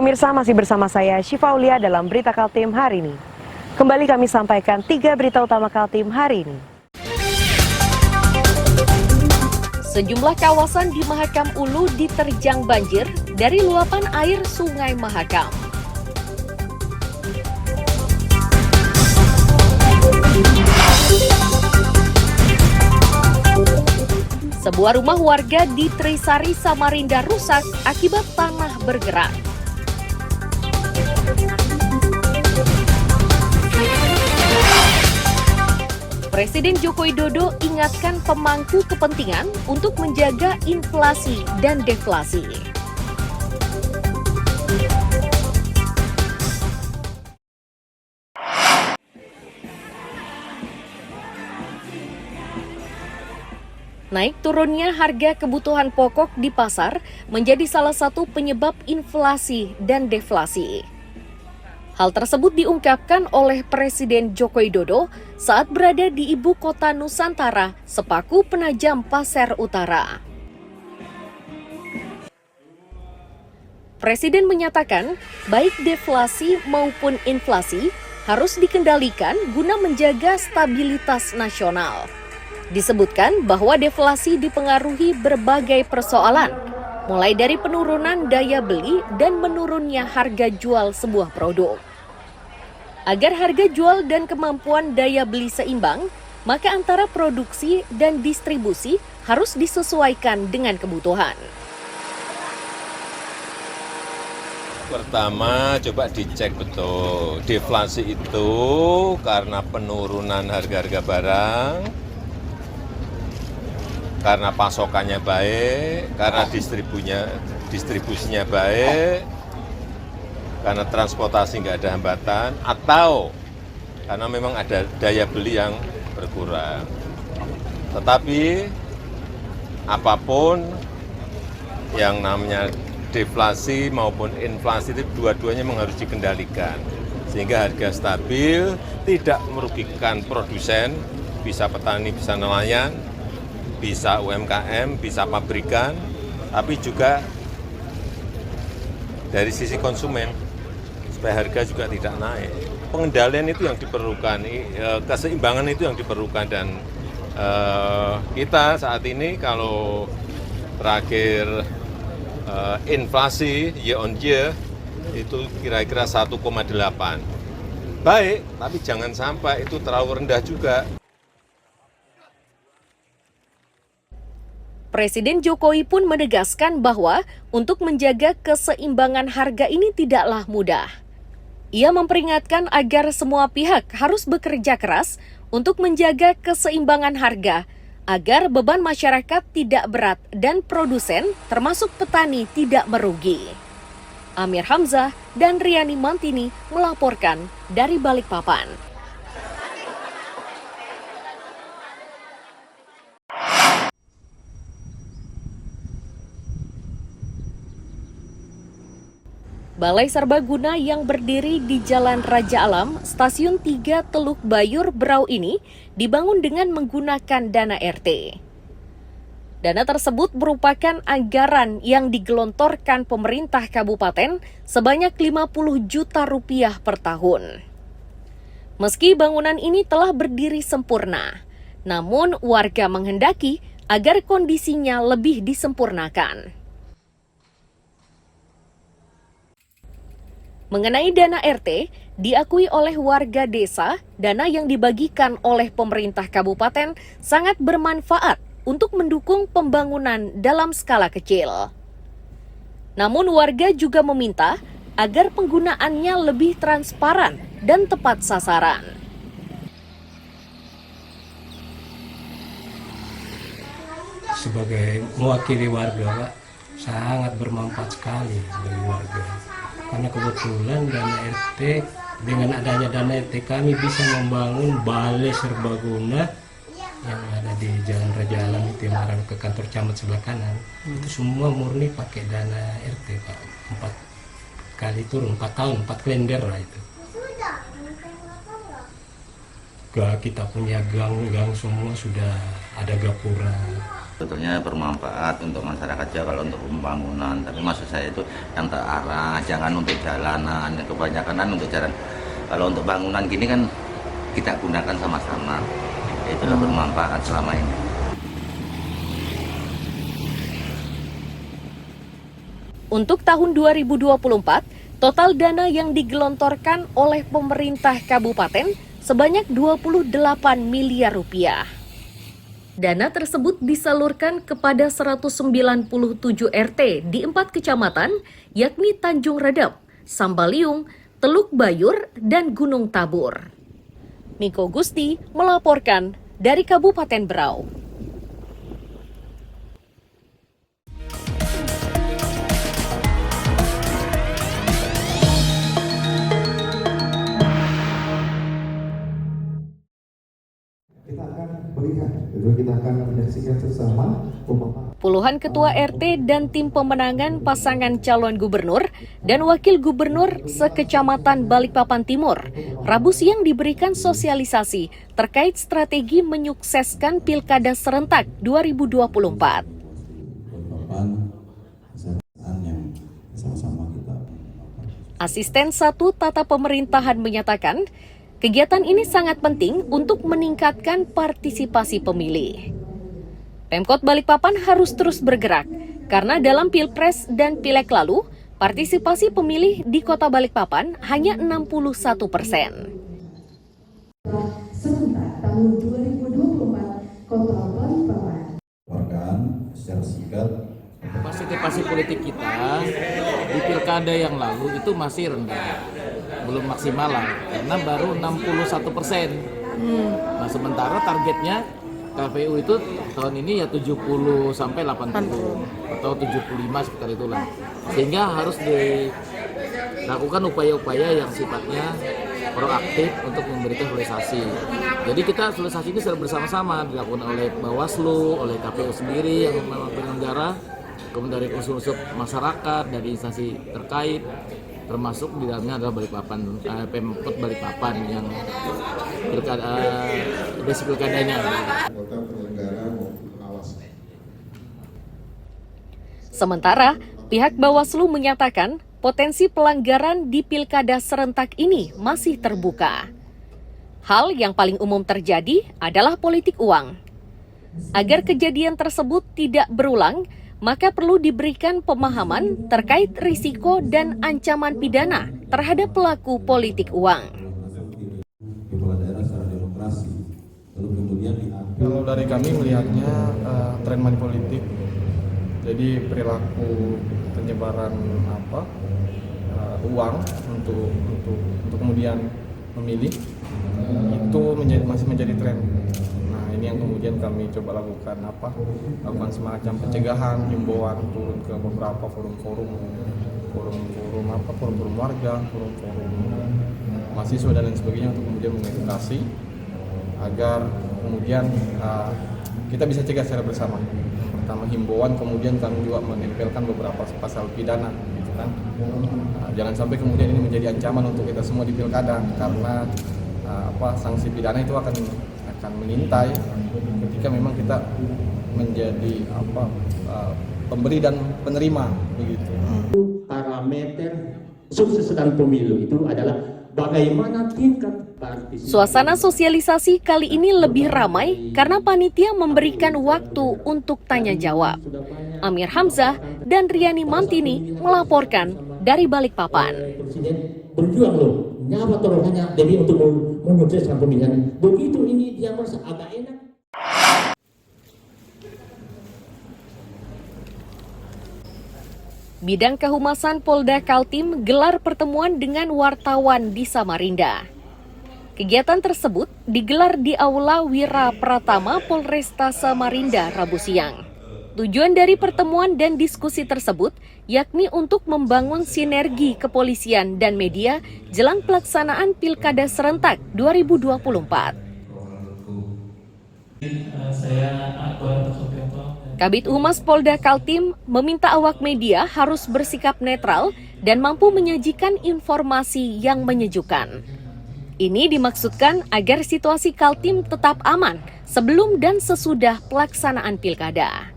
Pemirsa, masih bersama saya Syifa Aulia dalam Berita Kaltim hari ini. Kembali kami sampaikan 3 berita utama Kaltim hari ini. Sejumlah kawasan di Mahakam Ulu diterjang banjir dari luapan air Sungai Mahakam. Sebuah rumah warga di Trisari, Samarinda rusak akibat tanah bergerak. Presiden Joko Widodo ingatkan pemangku kepentingan untuk menjaga inflasi dan deflasi. Naik turunnya harga kebutuhan pokok di pasar menjadi salah satu penyebab inflasi dan deflasi. Hal tersebut diungkapkan oleh Presiden Joko Widodo saat berada di ibu kota Nusantara, Sepaku Penajam Pasir Utara. Presiden menyatakan, baik deflasi maupun inflasi harus dikendalikan guna menjaga stabilitas nasional. Disebutkan bahwa deflasi dipengaruhi berbagai persoalan, mulai dari penurunan daya beli dan menurunnya harga jual sebuah produk. Agar harga jual dan kemampuan daya beli seimbang, maka antara produksi dan distribusi harus disesuaikan dengan kebutuhan. Pertama, coba dicek betul. Deflasi itu karena penurunan harga-harga barang, karena pasokannya baik, karena distribusinya baik, karena transportasi nggak ada hambatan, atau karena memang ada daya beli yang berkurang. Tetapi apapun yang namanya deflasi maupun inflasi itu dua-duanya memang harus dikendalikan. Sehingga harga stabil, tidak merugikan produsen, bisa petani, bisa nelayan, bisa UMKM, bisa pabrikan, tapi juga dari sisi konsumen, supaya harga juga tidak naik. Pengendalian itu yang diperlukan, keseimbangan itu yang diperlukan, dan kita saat ini kalau terakhir inflasi year on year itu kira-kira 1,8. Baik, tapi jangan sampai itu terlalu rendah juga. Presiden Jokowi pun menegaskan bahwa untuk menjaga keseimbangan harga ini tidaklah mudah. Ia memperingatkan agar semua pihak harus bekerja keras untuk menjaga keseimbangan harga, agar beban masyarakat tidak berat dan produsen termasuk petani tidak merugi. Amir Hamzah dan Riani Mantini melaporkan dari Balikpapan. Balai Serbaguna yang berdiri di Jalan Raja Alam, Stasiun 3 Teluk Bayur, Berau ini dibangun dengan menggunakan dana RT. Dana tersebut merupakan anggaran yang digelontorkan pemerintah kabupaten sebanyak 50 juta rupiah per tahun. Meski bangunan ini telah berdiri sempurna, namun warga menghendaki agar kondisinya lebih disempurnakan. Mengenai dana RT, diakui oleh warga desa, dana yang dibagikan oleh pemerintah kabupaten sangat bermanfaat untuk mendukung pembangunan dalam skala kecil. Namun warga juga meminta agar penggunaannya lebih transparan dan tepat sasaran. Sebagai mewakili warga, Pak, sangat bermanfaat sekali bagi warga. Karena kebetulan dana RT, dengan adanya dana RT kami bisa membangun Balai Serbaguna yang ada di Jalan Raja Alam itu, yang arah ke kantor camat sebelah kanan. Itu semua murni pakai dana RT, Pak. 4 kali turun, 4 tahun, 4 kalender lah itu. Kita punya gang-gang semua sudah ada gapura, Sebetulnya bermanfaat untuk masyarakat Jawa kalau untuk pembangunan, tapi maksud saya itu yang terarah, jangan untuk jalanan, kebanyakan kan untuk jalan. Kalau untuk bangunan gini kan kita gunakan sama-sama, itulah bermanfaat selama ini. Untuk tahun 2024, total dana yang digelontorkan oleh pemerintah kabupaten sebanyak 28 miliar rupiah. Dana tersebut disalurkan kepada 197 RT di 4 kecamatan, yakni Tanjung Redep, Sambaliung, Teluk Bayur, dan Gunung Tabur. Niko Gusti melaporkan dari Kabupaten Berau. Kita akan menyaksikan bersama Puluhan ketua RT dan tim pemenangan pasangan calon gubernur dan wakil gubernur sekecamatan Balikpapan Timur Rabu siang diberikan sosialisasi terkait strategi menyukseskan Pilkada Serentak 2024. Asisten 1 Tata Pemerintahan menyatakan, kegiatan ini sangat penting untuk meningkatkan partisipasi pemilih. Pemkot Balikpapan harus terus bergerak, karena dalam Pilpres dan Pileg lalu, partisipasi pemilih di Kota Balikpapan hanya 61%. Serentak tahun 2024, Kota Balikpapan. Secara singkat, partisipasi politik kita di pilkada yang lalu itu masih rendah, belum maksimal lah, karena baru 61%. Nah sementara targetnya KPU itu tahun ini ya 70 sampai 80 atau 75 sekitar itulah, sehingga harus dilakukan upaya-upaya yang sifatnya proaktif untuk memberikan sosialisasi. Jadi kita sosialisasi ini secara bersama-sama dilakukan oleh Bawaslu, oleh KPU sendiri yang penyelenggara, kemudian dari unsur-unsur masyarakat, dari instansi terkait, termasuk di dalamnya adalah Balikpapan, Pemkot Balikpapan yang basic pilkadanya. Sementara, pihak Bawaslu menyatakan potensi pelanggaran di Pilkada Serentak ini masih terbuka. Hal yang paling umum terjadi adalah politik uang. Agar kejadian tersebut tidak berulang, maka perlu diberikan pemahaman terkait risiko dan ancaman pidana terhadap pelaku politik uang. Kalau dari kami melihatnya tren money politik, jadi perilaku penyebaran uang untuk kemudian memilih itu masih menjadi tren. Nah ini yang kemudian kami coba lakukan semacam pencegahan, himbauan turun ke beberapa forum-forum warga, forum-forum mahasiswa dan lain sebagainya untuk kemudian mengedukasi agar kemudian kita bisa cegah secara bersama. Pertama himbauan, kemudian kami juga menempelkan beberapa pasal pidana, gitu kan. Jangan sampai kemudian ini menjadi ancaman untuk kita semua di pilkada, karena sanksi pidana itu akan mengintai ketika memang kita menjadi pemberi dan penerima, begitu. Parameter sukses dalam pemilu itu adalah bagaimana tingkat partisipasi. Suasana sosialisasi kali ini lebih ramai karena panitia memberikan waktu untuk tanya jawab. Amir Hamzah dan Riani Mantini melaporkan dari Balikpapan. Presiden berjuang loh, nyawa taruhannya demi untuk menyukseskan pemilihan. Begitu ini dia merasa agak enak. Bidang Kehumasan Polda Kaltim gelar pertemuan dengan wartawan di Samarinda. Kegiatan tersebut digelar di Aula Wira Pratama Polresta Samarinda Rabu siang. Tujuan dari pertemuan dan diskusi tersebut yakni untuk membangun sinergi kepolisian dan media jelang pelaksanaan Pilkada Serentak 2024. Kabid Humas Polda Kaltim meminta awak media harus bersikap netral dan mampu menyajikan informasi yang menyejukkan. Ini dimaksudkan agar situasi Kaltim tetap aman sebelum dan sesudah pelaksanaan pilkada.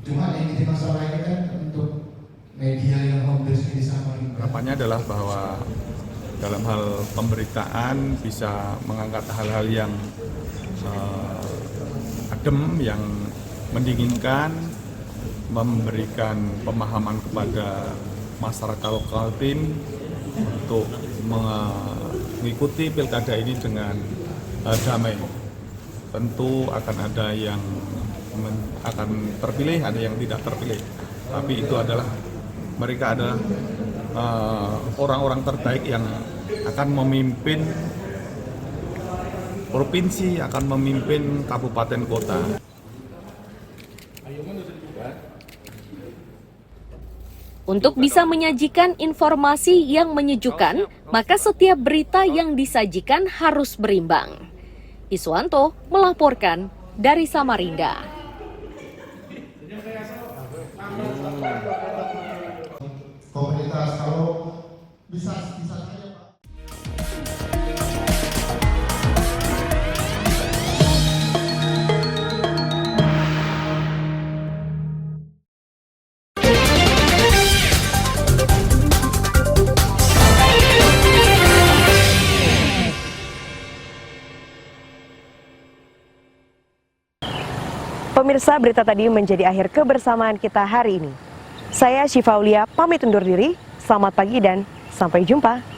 Cuma yang jadi masalah ini kan untuk media yang hampir di Samarinda. Harapannya adalah bahwa dalam hal pemberitaan bisa mengangkat hal-hal yang adem, yang mendinginkan, memberikan pemahaman kepada masyarakat Kaltim untuk mengikuti pilkada ini dengan damai. Tentu akan ada yang akan terpilih, ada yang tidak terpilih. Tapi itu adalah mereka adalah orang-orang terbaik yang akan memimpin provinsi, akan memimpin kabupaten kota. Untuk bisa menyajikan informasi yang menyejukkan, maka setiap berita yang disajikan harus berimbang. Iswanto melaporkan dari Samarinda. Komunitas kalau bisa saja Pak. Pemirsa, berita tadi menjadi akhir kebersamaan kita hari ini. Saya Syifa Aulia pamit undur diri. Selamat pagi dan sampai jumpa.